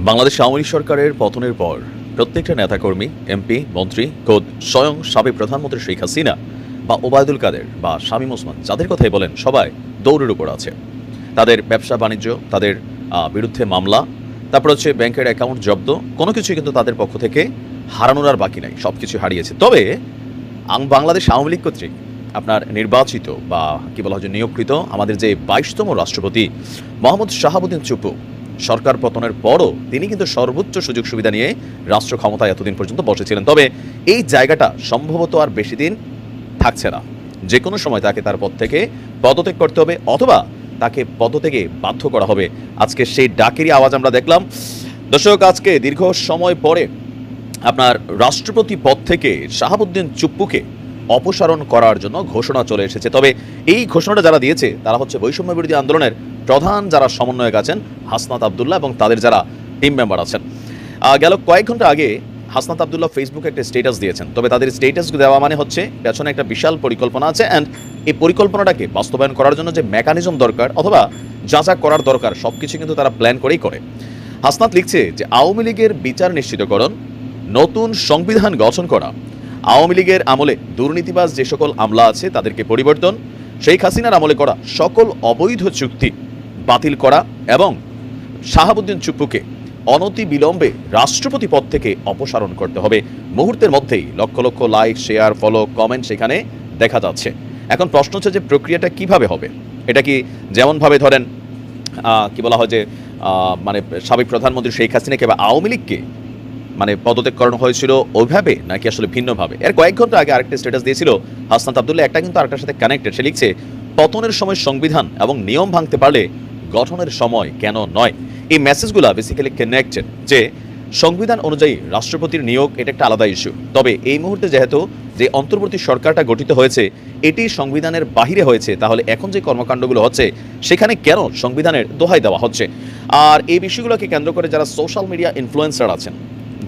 বাংলাদেশ আওয়ামী লীগ সরকারের পতনের পর প্রত্যেকটা নেতাকর্মী, এমপি, মন্ত্রী, খোদ স্বয়ং সাবেক প্রধানমন্ত্রী শেখ হাসিনা বা ওবায়দুল কাদের বা শামীম ওসমান যাদের কথাই বলেন সবাই দৌড়ের উপর আছে। তাদের ব্যবসা বাণিজ্য, তাদের বিরুদ্ধে মামলা, তারপর হচ্ছে ব্যাংকের অ্যাকাউন্ট জব্দ, কোনো কিছুই কিন্তু তাদের পক্ষ থেকে হারানোর আর বাকি নাই, সব কিছু হারিয়েছে। তবে বাংলাদেশ আওয়ামী লীগ কর্তৃক আপনার নির্বাচিত বা কি বলা হয় যে নিয়োগকৃত আমাদের যে 22তম রাষ্ট্রপতি মোহাম্মদ শাহাবুদ্দিন চুপ্পু সরকার পতনের পরও তিনি কিন্তু সর্বোচ্চ সুযোগ সুবিধা নিয়ে রাষ্ট্র ক্ষমতায় এতদিন পর্যন্ত বসেছিলেন। তবে এই জায়গাটা সম্ভবত আর বেশি দিন থাকছে না। যে কোনো সময় তাকে তার পদ থেকে পদত্যাগ করতে হবে অথবা তাকে পদত্যাগে বাধ্য করা হবে। আজকে সেই ডাকেরই আওয়াজ আমরা দেখলাম। দর্শক, আজকে দীর্ঘ সময় পরে আপনার রাষ্ট্রপতি পদ থেকে শাহাবুদ্দিন চুপ্পুকে অপসারণ করার জন্য ঘোষণা চলে এসেছে। তবে এই ঘোষণাটা যারা দিয়েছে তারা হচ্ছে বৈষম্য বিরোধী আন্দোলনের প্রধান যারা সমন্বয়ক আছেন হাসনাত আবদুল্লাহ এবং তাদের যারা টিম মেম্বার আছেন। গেল কয়েক ঘন্টা আগে হাসনাত আবদুল্লাহ ফেসবুকে একটা স্ট্যাটাস দিয়েছেন। তবে তাদের স্ট্যাটাস দেওয়া মানে হচ্ছে পেছনে একটা বিশাল পরিকল্পনা আছে, অ্যান্ড এই পরিকল্পনাটাকে বাস্তবায়ন করার জন্য যে মেকানিজম দরকার অথবা যা যা করার দরকার সব কিছু কিন্তু তারা প্ল্যান করেই করে। হাসনাত লিখছে যে আওয়ামী লীগের বিচার নিশ্চিতকরণ, নতুন সংবিধান গঠন করা, আওয়ামী লীগের আমলে দুর্নীতিবাজ যে সকল আমলা আছে তাদেরকে পরিবর্তন, শেখ হাসিনার আমলে করা সকল অবৈধ চুক্তি বাতিল করা এবং শাহাবুদ্দিন চুপ্পুকে অনতি বিলম্বে রাষ্ট্রপতি পদ থেকে অপসারণ করতে হবে। মুহূর্তের মধ্যেই lakh lakh like, share, follow, comment সেখানে দেখা যাচ্ছে। এখন প্রশ্ন হচ্ছে যে প্রক্রিয়াটা কিভাবে হবে? এটা কি যেমনভাবে ধরেন কি বলা হয় যে মানে সাবেক প্রধানমন্ত্রী শেখ হাসিনাকে বা আওয়ামী লীগকে মানে পদত্যাগ করানো হয়েছিল ওইভাবে, নাকি আসলে ভিন্নভাবে? এর কয়েক ঘন্টা আগে আরেকটা স্ট্যাটাস দিয়েছিল হাসনাত আবদুল্লাহ, একটা কিন্তু আরেকটার সাথে কানেক্টেড। সে লিখছে পতনের সময় সংবিধান এবং নিয়ম ভাঙতে পারলে গঠনের সময় কেন নয়। এই মেসেজগুলো বেসিক্যালি কানেক্টেড যে সংবিধান অনুযায়ী রাষ্ট্রপতির নিয়োগ এটা একটা আলাদা ইস্যু। তবে এই মুহূর্তে যেহেতু যে অন্তর্বর্তী সরকারটা গঠিত হয়েছে এটি সংবিধানের বাহিরে হয়েছে, তাহলে এখন যে কর্মকাণ্ডগুলো হচ্ছে সেখানে কেন সংবিধানের দোহাই দেওয়া হচ্ছে? আর এই বিষয়গুলোকে কেন্দ্র করে যারা সোশ্যাল মিডিয়া ইনফ্লুয়েন্সার আছেন,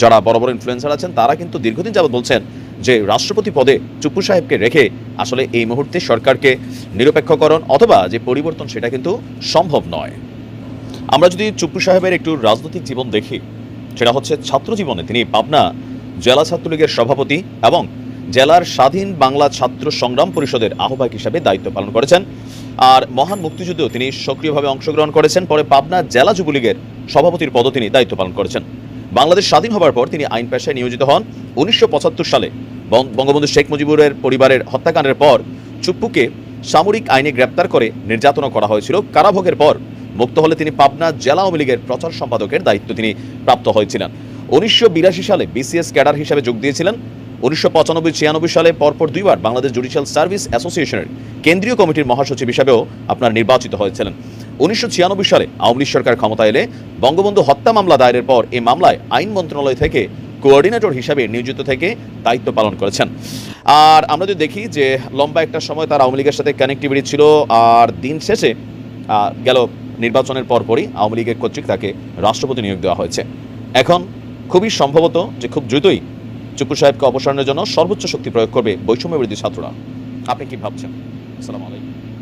যারা বড় বড় ইনফ্লুয়েন্সার আছেন, তারা কিন্তু দীর্ঘদিন যাবত বলছেন যে রাষ্ট্রপতি পদে চুপ্পু সাহেবকে রেখে আসলে এই মুহূর্তে সরকারকে নিরপেক্ষকরণ অথবা যে পরিবর্তন সেটা কিন্তু সম্ভব নয়। আমরা যদি চুপ্পু সাহেবের একটু রাজনৈতিক জীবন দেখি, সেটা হচ্ছে ছাত্র জীবনে তিনি পাবনা জেলা ছাত্রলীগের সভাপতি এবং জেলার স্বাধীন বাংলা ছাত্র সংগ্রাম পরিষদের আহ্বায়ক হিসাবে দায়িত্ব পালন করেছেন। আর মহান মুক্তিযুদ্ধেও তিনি সক্রিয়ভাবে অংশগ্রহণ করেছেন। পরে পাবনা জেলা যুবলীগের সভাপতির পদও তিনি দায়িত্ব পালন করেছেন। বাংলাদেশ স্বাধীন হবার পর তিনি আইন পেশায় নিয়োজিত হন। 1975 সালে বঙ্গবন্ধু শেখ মুজিবুরের পরিবারের হত্যাকাণ্ডের পর চুপ্পুকে সামরিক আইনে গ্রেপ্তার করে নির্যাতনা করা হয়েছিল। কারাভোগের পর মুক্ত হলে তিনি পাবনা জেলা আওয়ামী লীগের প্রচার সম্পাদকের দায়িত্ব তিনি প্রাপ্ত হয়েছিলেন। 1982 সালে বিসিএস ক্যাডার হিসেবে যোগ দিয়েছিলেন। 1995-96 সালে পরপর দুইবার বাংলাদেশ জুডিশিয়াল সার্ভিস অ্যাসোসিয়েশনের কেন্দ্রীয় কমিটির মহাসচিব হিসাবেও আপনার নির্বাচিত হয়েছিলেন। 1996 সালে আওয়ামী লীগ সরকার ক্ষমতা এলে বঙ্গবন্ধু হত্যা মামলা দায়েরের পর এই মামলায় আইন মন্ত্রণালয় থেকে কোঅর্ডিনেটর হিসাবে নিয়োজিত থেকে দায়িত্ব পালন করেছেন। আর আমরা যদি দেখি যে লম্বা একটা সময় তার আওয়ামী লীগের সাথে কানেক্টিভিটি ছিল। আর দিন শেষে গেল নির্বাচনের পরপরই আওয়ামী লীগের কর্তৃক তাকে রাষ্ট্রপতি নিয়োগ দেওয়া হয়েছে। এখন খুবই সম্ভবত যে খুব দ্রুতই চুপ্পু সাহেবকে অপসারণের জন্য সর্বোচ্চ শক্তি প্রয়োগ করবে বৈষম্য বিরোধী ছাত্ররা। আপনি কি ভাবছেন? আসসালামু আলাইকুম।